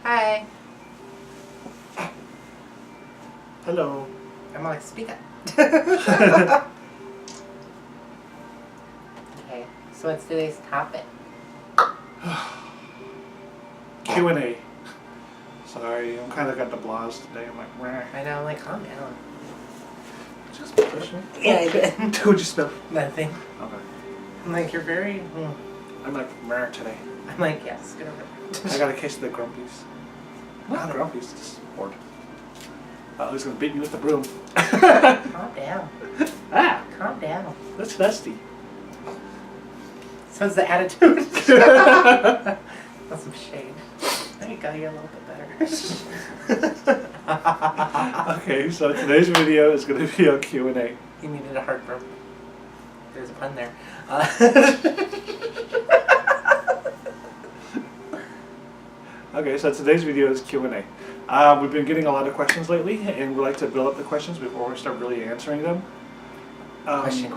Hi. Hello. I'm like, speak up. Okay, so what's today's topic? Q&A. Sorry, I'm kind of got the blahs today. I'm like, meh. I know, I'm like, calm down. Just push me. Yeah, I did. What'd you spell? Nothing. Okay. I'm like, you're very... I'm like, meh today. I'm like, yes, get over it. I got a case of the grumpies. Not grumpies, just bored. Who's gonna beat me with the broom? Calm down. Ah! Calm down. That's dusty. So it's the attitude. That's some shade. There you go, you're a little bit better. Okay, so today's video is gonna be a Q&A. You needed a hard burp. There's a pun there. Okay, so today's video is Q&A. We've been getting a lot of questions lately, and we like to build up the questions before we start really answering them. Question.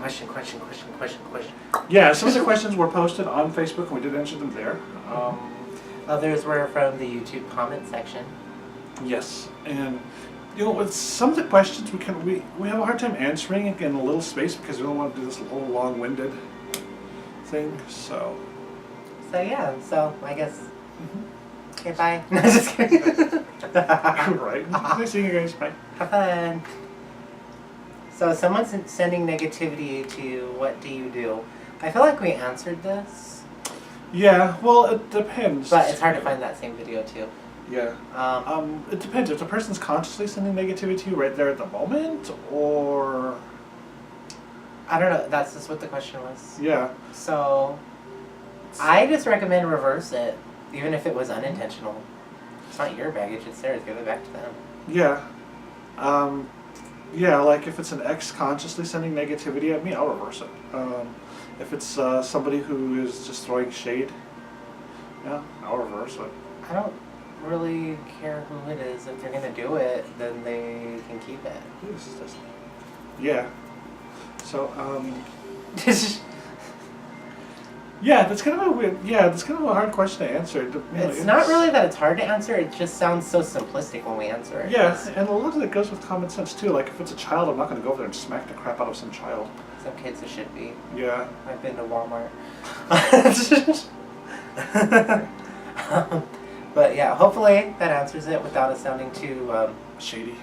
Yeah, some of the questions were posted on Facebook, and we did answer them there. Others were from the YouTube comment section. Yes, and you know, with some of the questions, we have a hard time answering in a little space because we don't want to do this whole long-winded thing. So Yeah, so I guess. Okay, bye. No, just kidding. right. Nice seeing you guys. Bye. Have fun. So someone's sending negativity to what do you do? I feel like we answered this. Yeah, well, it depends. But it's hard to find that same video too. Yeah. It depends. If the person's consciously sending negativity to you right there at the moment, or... I don't know. That's just what the question was. Yeah. So I just recommend reverse it, even if it was unintentional. It's not your baggage, it's theirs. Give it back to them. Yeah. Yeah, like if it's an ex consciously sending negativity at me, I'll reverse it. If it's somebody who is just throwing shade, yeah, I'll reverse it. I don't really care who it is. If they're gonna do it, then they can keep it. This is just... Yeah. So, yeah, that's kind of a weird. Yeah, that's kind of a hard question to answer. It's not really that it's hard to answer. It just sounds so simplistic when we answer it. Yeah, and a lot of it goes with common sense too. Like if it's a child, I'm not going to go over there and smack the crap out of some child. Some kids it should be. Yeah. I've been to Walmart. But yeah, hopefully that answers it without it sounding too shady.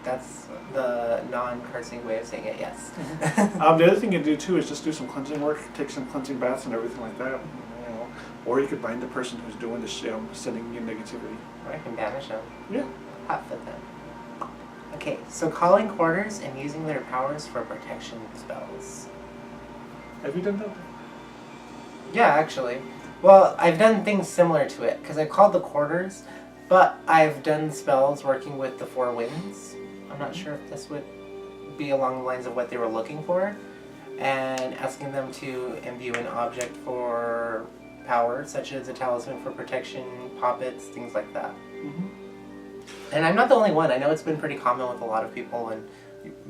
That's the non-cursing way of saying it. Yes. The other thing you can do too is just do some cleansing work, take some cleansing baths and everything like that. You know, or you could bind the person who's doing the sending you negativity. Or I can banish them. Yeah. Hot foot them. Okay, so calling quarters and using their powers for protection spells. Have you done that? Yeah, actually. Well, I've done things similar to it, because I called the quarters, but I've done spells working with the four winds. I'm not sure if this would be along the lines of what they were looking for, and asking them to imbue an object for power, such as a talisman for protection, poppets, things like that. Mm-hmm. And I'm not the only one. I know it's been pretty common with a lot of people in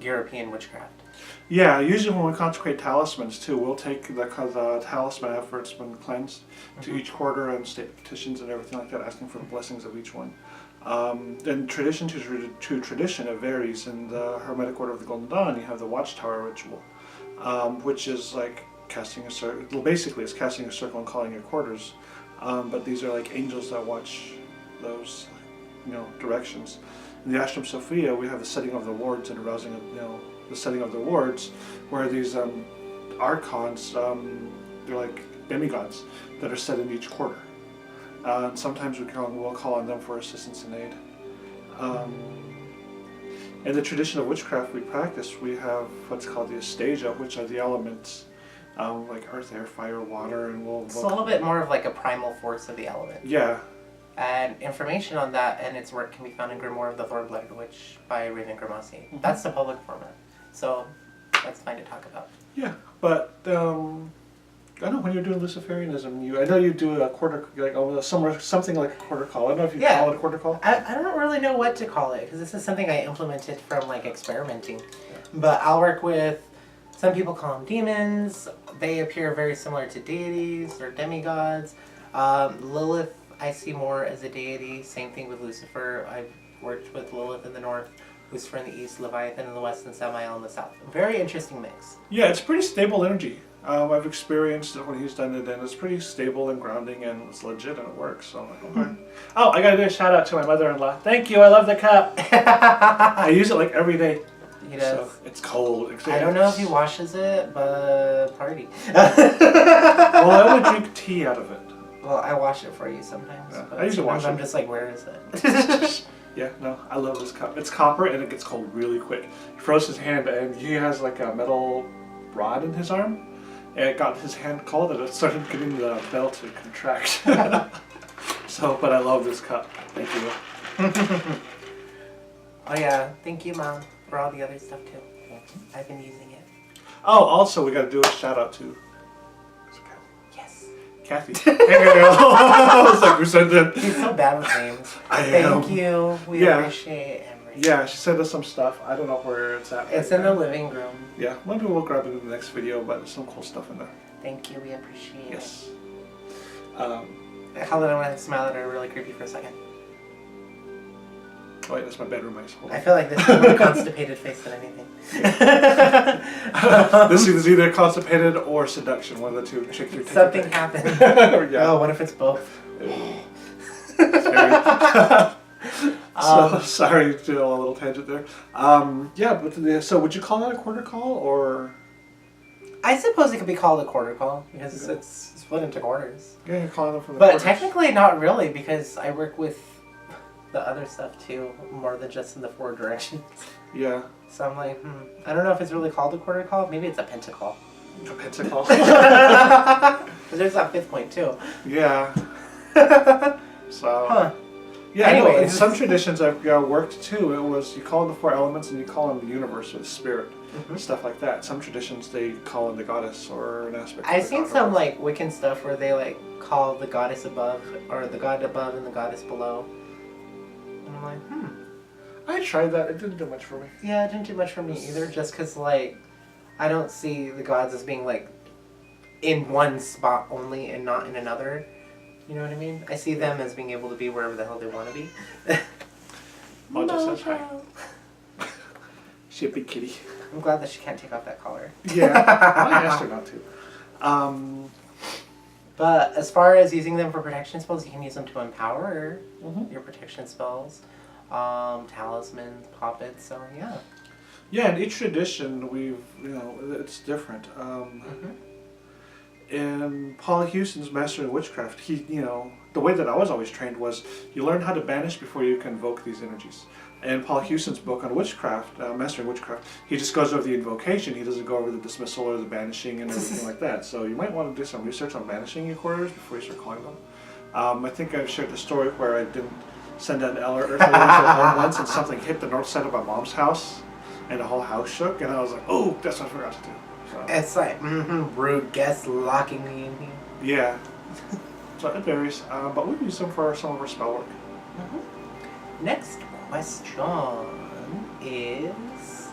European witchcraft. Yeah, usually when we consecrate talismans too, we'll take the talisman after it's been cleansed to each quarter and state petitions and everything like that, asking for the blessings of each one. And tradition to tradition, it varies. In the Hermetic Order of the Golden Dawn, you have the Watchtower ritual, which is like casting a circle. Well, basically, it's casting a circle and calling your quarters. But these are like angels that watch those, directions. In the Ashram Sophia, we have the setting of the wards and arousing of, the setting of the wards, where these archons, they're like demigods that are set in each quarter. And sometimes we'll call on them for assistance and aid. In the tradition of witchcraft we practice, we have what's called the Astasia, which are the elements, like earth, air, fire, water, and It's a little bit more of like a primal force of the element. Yeah. And information on that and its work can be found in Grimoire of the Thorn-Blooded Witch by Raven Grimassi. Mm-hmm. That's the public format, so that's fine to talk about. Yeah, but I don't know, when you're doing Luciferianism, I know you do a quarter, like something like a quarter call. I don't know if you call it a quarter call. I don't really know what to call it, because this is something I implemented from like experimenting. But I'll work with, some people call them demons. They appear very similar to deities or demigods. Lilith I see more as a deity. Same thing with Lucifer. I've worked with Lilith in the north, Lucifer in the east, Leviathan in the west, and Samael in the south. Very interesting mix. Yeah, it's pretty stable energy. I've experienced it when he's done it, and it's pretty stable and grounding, and it's legit, and it works. So I'm like, okay. Oh, I gotta do a shout out to my mother-in-law. Thank you. I love the cup. I use it like every day. He does. So it's cold. I don't know if he washes it, but party. Well, I would drink tea out of it. Well, I wash it for you sometimes. Yeah, But I usually wash it. I'm just like, where is it? Yeah, no, I love this cup. It's copper and it gets cold really quick. He froze his hand and he has like a metal rod in his arm, and it got his hand cold and it started getting the bell to contract. So, but I love this cup. Thank you. Oh yeah, thank you, Mom, for all the other stuff too. I've been using it. Oh, also we got to do a shout out to Yes. Kathy. Hey, I was like, who said that? He's so bad with names. am. Thank you. We appreciate everything. Yeah, she sent us some stuff. I don't know where it's at. It's in the living room. Yeah, maybe we'll grab it in the next video, but there's some cool stuff in there. Thank you. We appreciate Yes. it. Helen, I want to smile at her really creepy for a second. Oh wait, that's my bedroom ice. Hold on. I feel like this is a more constipated face than anything. This is either constipated or seduction, one of the two. Check your Something happened. Yeah. Oh, what if it's both? So sorry to a little tangent there. Yeah, but so would you call that a quarter call or? I suppose it could be called a quarter call because it's split into quarters. Yeah, you're calling them from the But quarters. technically not really because I work with the other stuff too, more than just in the 4 directions. Yeah. So I'm like, I don't know if it's really called a quarter call. Maybe it's a pentacall. A pentacle. There's that 5th point too. Yeah. So. Huh. Yeah, anyway, in Anyways. some traditions I've worked too, it was you call in the 4 elements and you call in the universe or the spirit, stuff like that. Some traditions they call in the goddess or an aspect. I've of the seen god some or- like Wiccan stuff where they like call the goddess above or the god above and the goddess below. And I'm like, I tried that. It didn't do much for me. yeah, it didn't do much for me either. Just because like I don't see the gods as being like in one spot only and not in another. You know what I mean? I see them as being able to be wherever the hell they want to be. Mojo says hi. She a big kitty. I'm glad that she can't take off that collar. Yeah, I asked her not to. But as far as using them for protection spells, you can use them to empower your protection spells, talismans, poppets. So yeah. Yeah, in each tradition, it's different. In Paul Houston's Master of Witchcraft, the way that I was always trained was you learn how to banish before you can invoke these energies. In Paul Houston's book on witchcraft, Master of Witchcraft, he just goes over the invocation. He doesn't go over the dismissal or the banishing and everything like that. So you might want to do some research on banishing your quarters before you start calling them. I think I've shared the story where I didn't send out an earthly home once and something hit the north side of my mom's house and the whole house shook and I was like, oh, that's what I forgot to do. So. It's like, rude guests locking me in here. Yeah. So it varies, but we use them for some of our spell work. Next question is,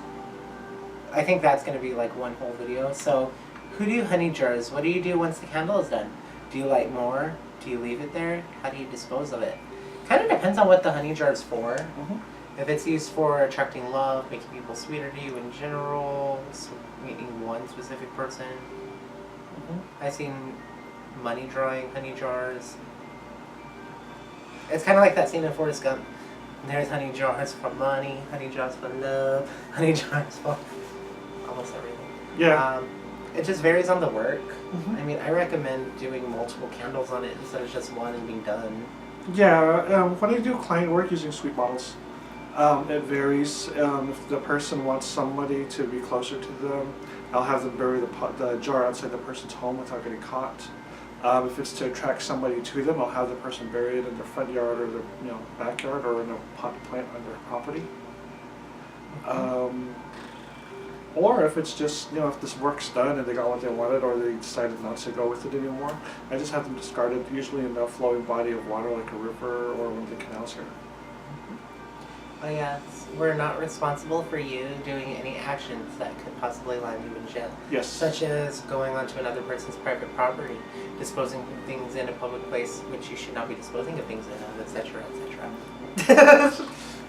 I think that's going to be like one whole video. So, who do honey jars? What do you do once the candle is done? Do you light more? Do you leave it there? How do you dispose of it? Kind of depends on what the honey jar is for. If it's used for attracting love, making people sweeter to you in general, meeting one specific person. I've seen money drawing honey jars. It's kind of like that scene in Forrest Gump. There's honey jars for money, honey jars for love, honey jars for almost everything. Yeah. It just varies on the work. I mean, I recommend doing multiple candles on it instead of just one and being done. Yeah, when I do client work using sweet bottles, it varies. If the person wants somebody to be closer to them, I'll have them bury the jar outside the person's home without getting caught. If it's to attract somebody to them, I'll have the person bury it in their front yard or their backyard or in a potted plant on their property. Or if it's just, if this work's done and they got what they wanted or they decided not to go with it anymore, I just have them discarded, usually in a flowing body of water like a river or one of the canals here. Oh yeah, we're not responsible for you doing any actions that could possibly land you in jail. Yes. Such as going onto another person's private property, disposing of things in a public place which you should not be disposing of things in, etc., etc.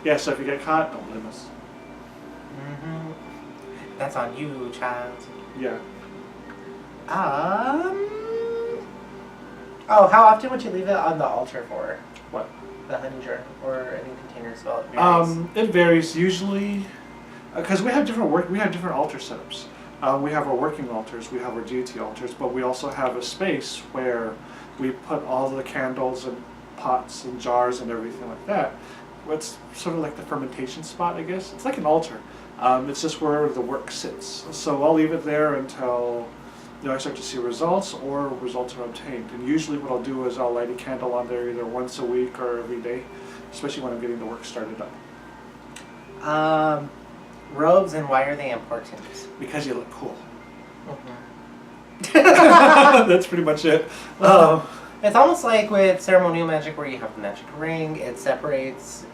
Yeah, so if you get caught, don't blame us. Mm-hmm. That's on you, child. Yeah. Oh, how often would you leave it on the altar for? What? The honey jar or any container spell? It varies usually, because we have different altar setups. We have our working altars, we have our deity altars, but we also have a space where we put all the candles and pots and jars and everything like that. It's sort of like the fermentation spot, I guess. It's like an altar. It's just where the work sits. So I'll leave it there until I start to see results or results are obtained. And usually what I'll do is I'll light a candle on there either once a week or every day, especially when I'm getting the work started up. Robes, and why are they important? Because you look cool. Mm-hmm. That's pretty much it. It's almost like with ceremonial magic where you have the magic ring, it separates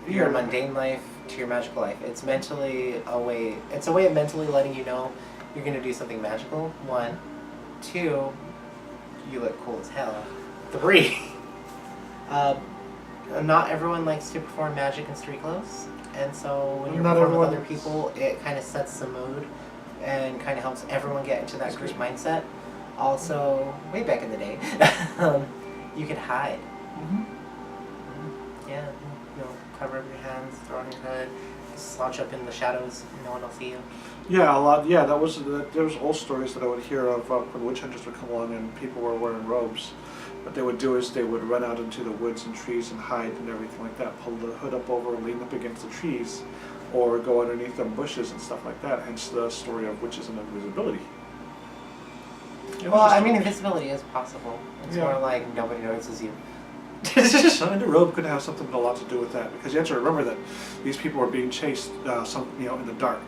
your mundane life to your magical life. It's a way of mentally letting you know you're going to do something magical. 1, 2, you look cool as hell. 3, not everyone likes to perform magic in street clothes, and so when you're performing with other people, it kind of sets the mood and kind of helps everyone get into that group mindset. Also, way back in the day, you could hide. Mm-hmm. Yeah, cover up your hands, throw on your head, slouch up in the shadows, no one will see you. Yeah, a lot. Yeah, there was old stories that I would hear of when witch hunters would come along and people were wearing robes. What they would do is they would run out into the woods and trees and hide and everything like that, pull the hood up over and lean up against the trees, or go underneath them bushes and stuff like that. Hence the story of witches and invisibility. Well, I mean, invisibility is possible. It's more like nobody notices you. And the robe could have a lot to do with that, because you have to remember that these people were being chased, in the dark,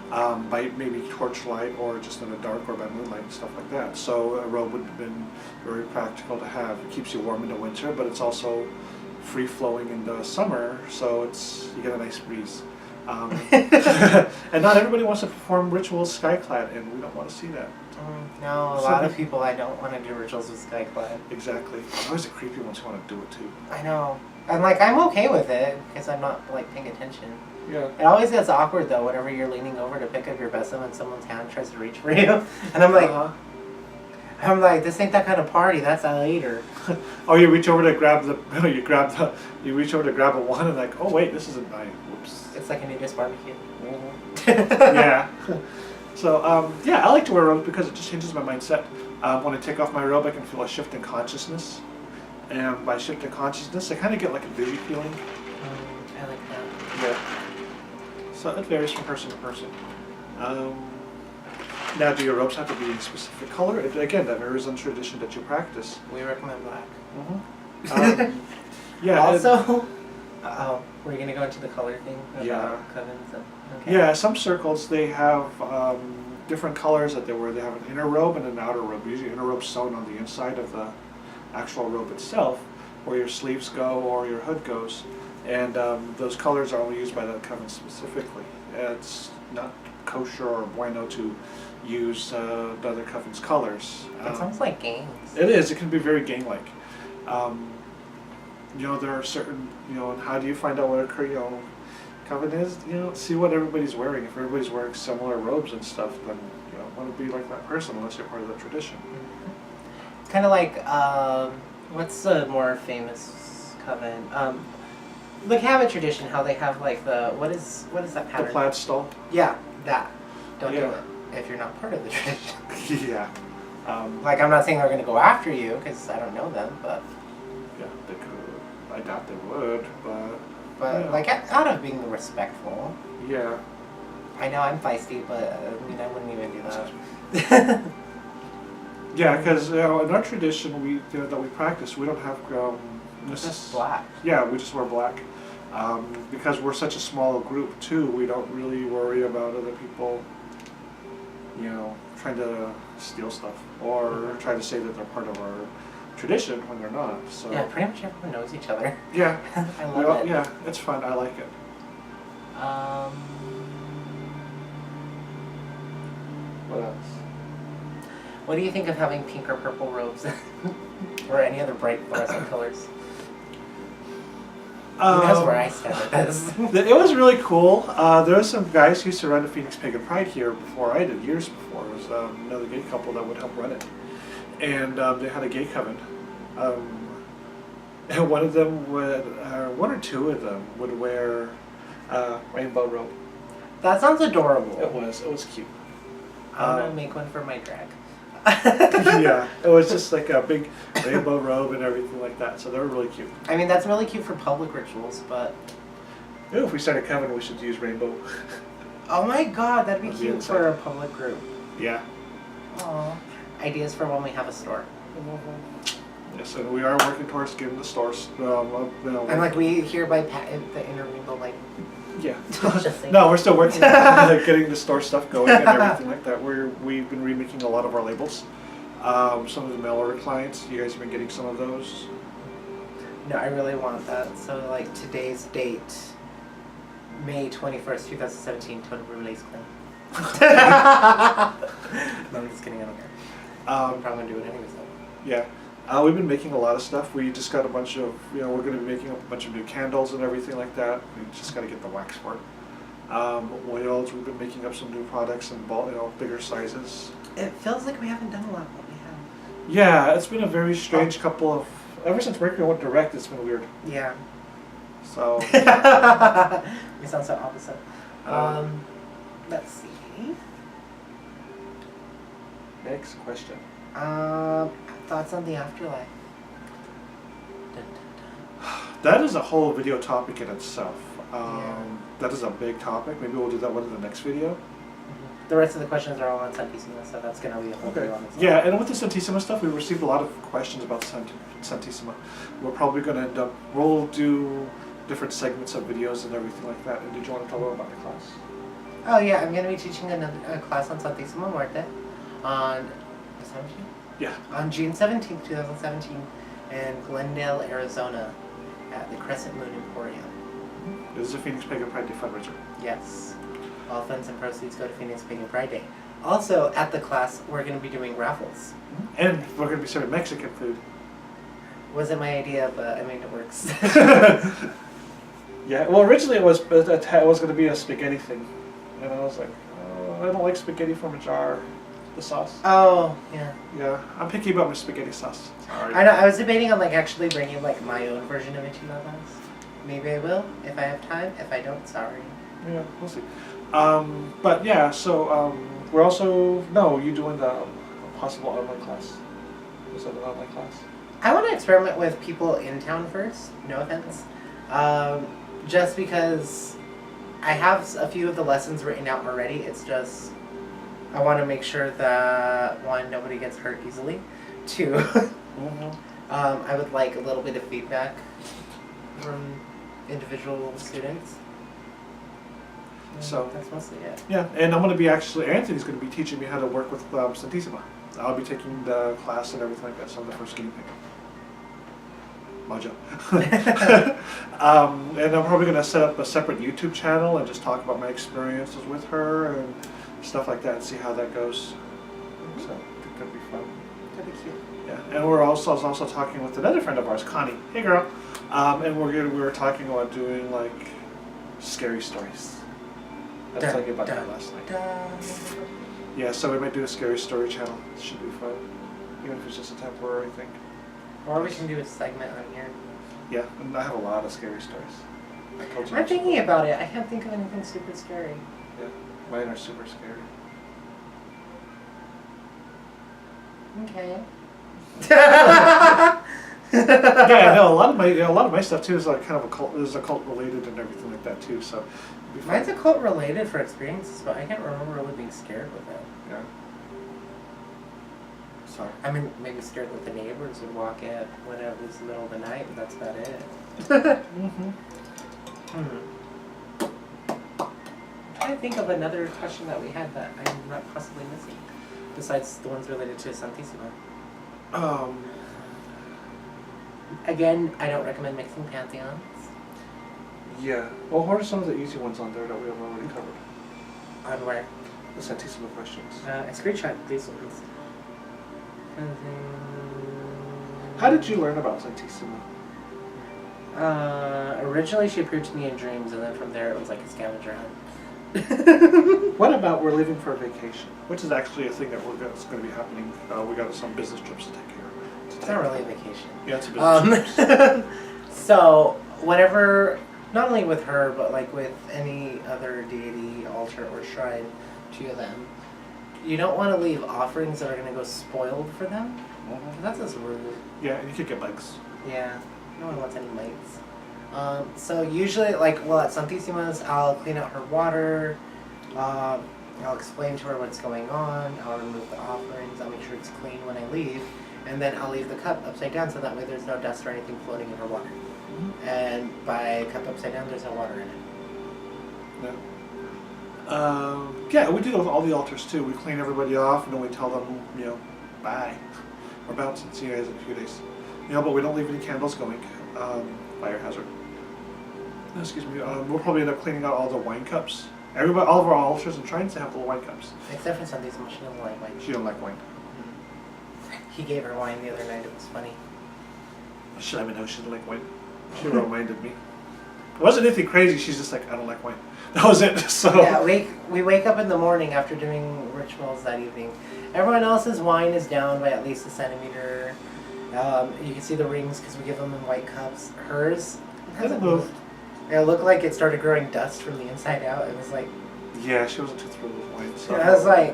by maybe torchlight or just in the dark or by moonlight and stuff like that. So a robe would have been very practical to have. It keeps you warm in the winter, but it's also free flowing in the summer, so you get a nice breeze. And not everybody wants to perform rituals skyclad, and we don't want to see that. No, a lot of people I don't want to do rituals with skyclad. Exactly. There's always the creepy ones who want to do it too. I know. And I'm okay with it because I'm not paying attention. Yeah. It always gets awkward though whenever you're leaning over to pick up your besom and someone's hand tries to reach for you, and I'm like, this ain't that kind of party. That's later. Oh, you reach over to grab you reach over to grab a wand and oh wait, this isn't mine. Whoops. It's like a nudist barbecue. Yeah. So, I like to wear robes because it just changes my mindset. When I take off my robe, I can feel a shift in consciousness. And by shift in consciousness, I kind of get like a dizzy feeling. I like that. Yeah. So it varies from person to person. Now, do your robes have to be a specific color? Again, that varies on tradition that you practice. We recommend black. Mm-hmm. Yeah. Also, we're you going to go into the color thing? Yeah. Covens and, okay. Yeah, some circles, they have different colors that they wear. They have an inner robe and an outer robe. Usually inner robe sewn on the inside of the actual robe itself, where your sleeves go or your hood goes. And those colors are only used by that coven specifically. It's not kosher or bueno to use the other coven's colors. It sounds like gangs. It is. It can be very gang-like. There are certain, and how do you find out what a Creole Coven is? See what everybody's wearing. If everybody's wearing similar robes and stuff, then want to be like that person unless you're part of the tradition. Mm-hmm. Kind of like, what's the more famous coven? The Cabot tradition, how they have what is that pattern? The plaid stole? Yeah, that. Don't do it if you're not part of the tradition. Yeah. I'm not saying they're going to go after you because I don't know them, but. Yeah, they could. I doubt they would, but. Out of being respectful. Yeah. I know I'm feisty, but I wouldn't even do that. Yeah, because in our tradition, that we practice, we don't have. Just black. Yeah, we just wear black. Because we're such a small group too, we don't really worry about other people, trying to steal stuff or try to say that they're part of our tradition when they're not. So yeah, pretty much everyone knows each other. Yeah. I love it. Yeah, it's fun. I like it. What else? What do you think of having pink or purple robes? Or any other bright fluorescent colors? That's where I stand with this. It was really cool. There were some guys who used to run the Phoenix Pagan Pride here before I did, years before. It was another gay couple that would help run it. And they had a gay coven. And one of them would, one or two of them would wear a rainbow robe. That sounds adorable. It was cute. I'm gonna make one for my drag. Yeah, it was just like a big rainbow robe and everything like that. So they were really cute. I mean, that's really cute for public rituals, but... Maybe if we start a coven, we should use rainbow. Oh my god, that'd be cute inside. for a public group. Yeah. Aww. Ideas for when we have a store. Yes, and we are working towards getting the stores. And like we hereby patent the inner rainbow light. Yeah. Just saying. No, we're still working on getting the store stuff going and everything like that. We've been remaking a lot of our labels. Some of the mail order clients, you guys have been getting some of those. No, I really want that. So like today's date, May 21st, 2017, total release claim. No, I'm just kidding, I don't care. I'm probably gonna do it anyways though. Yeah. We've been making a lot of stuff. We just got a bunch of, we're going to be making a bunch of new candles and everything like that. We just got to get the wax for it. Oils, we've been making up some new products in bigger sizes. It feels like we haven't done a lot of what we have. Yeah, it's been a very strange couple of, ever since Mercury went direct, it's been weird. Yeah. So. We sound so opposite. Let's see. Next question. Thoughts on the afterlife? Dun, dun, dun. That is a whole video topic in itself. Yeah. That is a big topic. Maybe we'll do that one in the next video. The rest of the questions are all on Santissima, so that's going to be a whole video on its own. Yeah, and with the Santissima stuff, we received a lot of questions about Santissima. We're probably going to end up, we'll do different segments of videos and everything like that. And did you want to tell them about the class? Oh yeah, I'm going to be teaching a class on Santissima Muerte on the 17th? Yeah. On June 17th, 2017 in Glendale, Arizona at the Crescent Moon Emporium. This is a Phoenix Pagan Pride Day fundraiser. Yes. All funds and proceeds go to Phoenix Pagan Pride Day. Also, at the class, we're going to be doing raffles. And we're going to be serving Mexican food. Wasn't my idea, but I mean, it works. Yeah, well, originally it was going to be a spaghetti thing. And I was like, oh, I don't like spaghetti from a jar. The sauce. Oh, yeah. Yeah, I'm picky about my spaghetti sauce. Sorry. I know, I was debating on like actually bringing like my own version of enchiladas. Maybe I will, if I have time. If I don't, sorry. Yeah, we'll see. But yeah, so we're also, you doing the possible online class. Is that an online class? I want to experiment with people in town first, no offense. Just because I have a few of the lessons written out already, it's just, I want to make sure that, one, nobody gets hurt easily. Two, I would like a little bit of feedback from individual students. So that's mostly it. Yeah, and I'm going to be Anthony's going to be teaching me how to work with Santissima. I'll be taking the class and everything like that, so I'm the first guinea pig. Mojo. And I'm probably going to set up a separate YouTube channel and just talk about my experiences with her and stuff like that and see how that goes. So I think that'd be fun. That'd be cute. Yeah, and we're also talking with another friend of ours, Connie. Hey, girl. And we were talking about doing like scary stories. I was telling you about that last night. Yeah, so we might do a scary story channel. It should be fun, even if it's just a temporary thing. Or we can do a segment on here. Yeah, and I have a lot of scary stories. I'm thinking about it. I can't think of anything super scary. Yeah, mine are super scary. Okay. Yeah, no, a lot of my stuff too is like kind of occult related and everything like that too. So mine's occult related for experiences, but I can't remember really being scared with it. Yeah. Sorry. I mean, maybe scared that the neighbors would walk in when it was the middle of the night, but that's about it. I'm trying to think of another question that we had that I'm not possibly missing, besides the ones related to Santissima. Again, I don't recommend mixing pantheons. Yeah. Well, what are some of the easy ones on there that we have already covered? On where? The Santissima questions. I screenshot these ones. How did you learn about Santissima? Originally she appeared to me in dreams, and then from there it was like a scavenger hunt. What about we're leaving for a vacation? Which is actually a thing that that's going to be happening. We got some business trips to take care of. It's not really a vacation. Yeah, it's a business trip. So, whenever, not only with her, but like with any other deity, altar, or shrine to them, you don't want to leave offerings that are going to go spoiled for them. That's just rude. Yeah, and you could get bugs. Yeah, no one wants any mites. So usually, like, well, at Santissima's, I'll clean out her water, I'll explain to her what's going on, I'll remove the offerings, I'll make sure it's clean when I leave, and then I'll leave the cup upside down so that way there's no dust or anything floating in her water. And by cup upside down, there's no water in it. No. Yeah, we do that with all the altars too. We clean everybody off, and then we tell them, bye. We're bouncing. See you guys in a few days. But we don't leave any candles going. Fire hazard. Excuse me. We'll probably end up cleaning out all the wine cups. All of our altars and shrines have little wine cups. Except for Santissima, she doesn't like wine. She don't like wine. He gave her wine the other night. It was funny. Should I know she didn't like wine? She reminded me. It wasn't anything crazy. She's just like, I don't like wine. That was it. So yeah, we wake up in the morning after doing rituals that evening. Everyone else's wine is down by at least a centimeter. You can see the rings because we give them in white cups. Hers hasn't moved. It looked like it started growing dust from the inside out. It was like... Yeah, she wasn't too thrilled with wine. So I was like,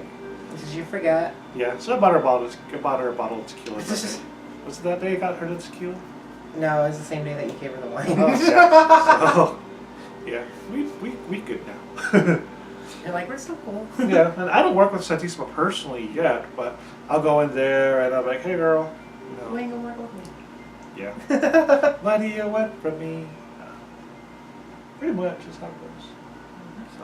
did you forget? Yeah, so I bought her a bottle of tequila that day. Was it that day I got her the tequila? No, it was the same day that you gave her the wine. Oh, yeah. So, yeah, we good now. You're like, we're so cool. Yeah, and I don't work with Santissima personally yet, but I'll go in there and I'll be like, hey girl. You ain't gonna work with me. Yeah. What do you want from me? Pretty much is how it goes. So,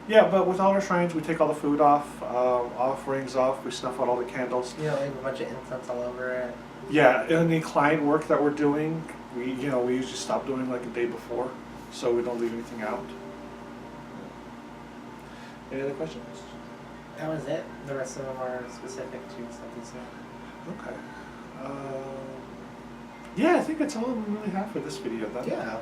yeah, but with all our shrines, we take all the food off, offerings off, we snuff out all the candles. You know, leave a bunch of incense all over it. Yeah, and the client work that we're doing, we usually stop doing like a day before, so we don't leave anything out. Any other questions? That was it. The rest of them are specific to Santissima. Okay. Yeah, I think that's all we really have for this video then. Yeah.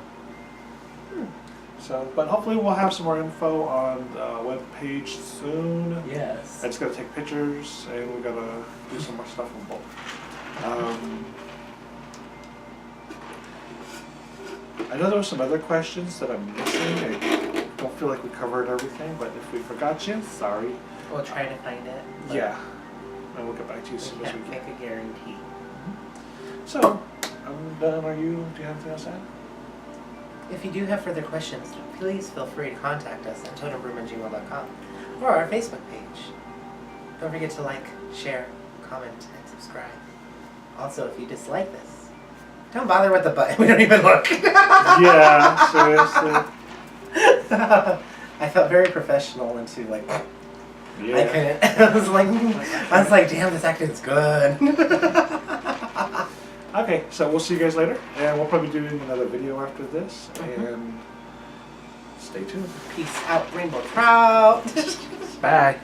So, but hopefully we'll have some more info on the web page soon. Yes. I just gotta take pictures and we gotta do some more stuff on both. I know there were some other questions that I'm missing. I don't feel like we covered everything, but if we forgot you, sorry. We'll try to find it. Yeah. And we'll get back to you as soon We as we can't can. make a guarantee. So, I'm done. Do you have anything else to add? If you do have further questions, please feel free to contact us at totembroom@gmail.com or our Facebook page. Don't forget to like, share, comment, and subscribe. Also, if you dislike this, don't bother with the button. We don't even look. Yeah, seriously. I felt very professional into like. Yeah. I couldn't. I was like, damn, this acting's good. Okay, so we'll see you guys later, and we'll probably be doing another video after this, and stay tuned. Peace out, Rainbow Trout. Bye.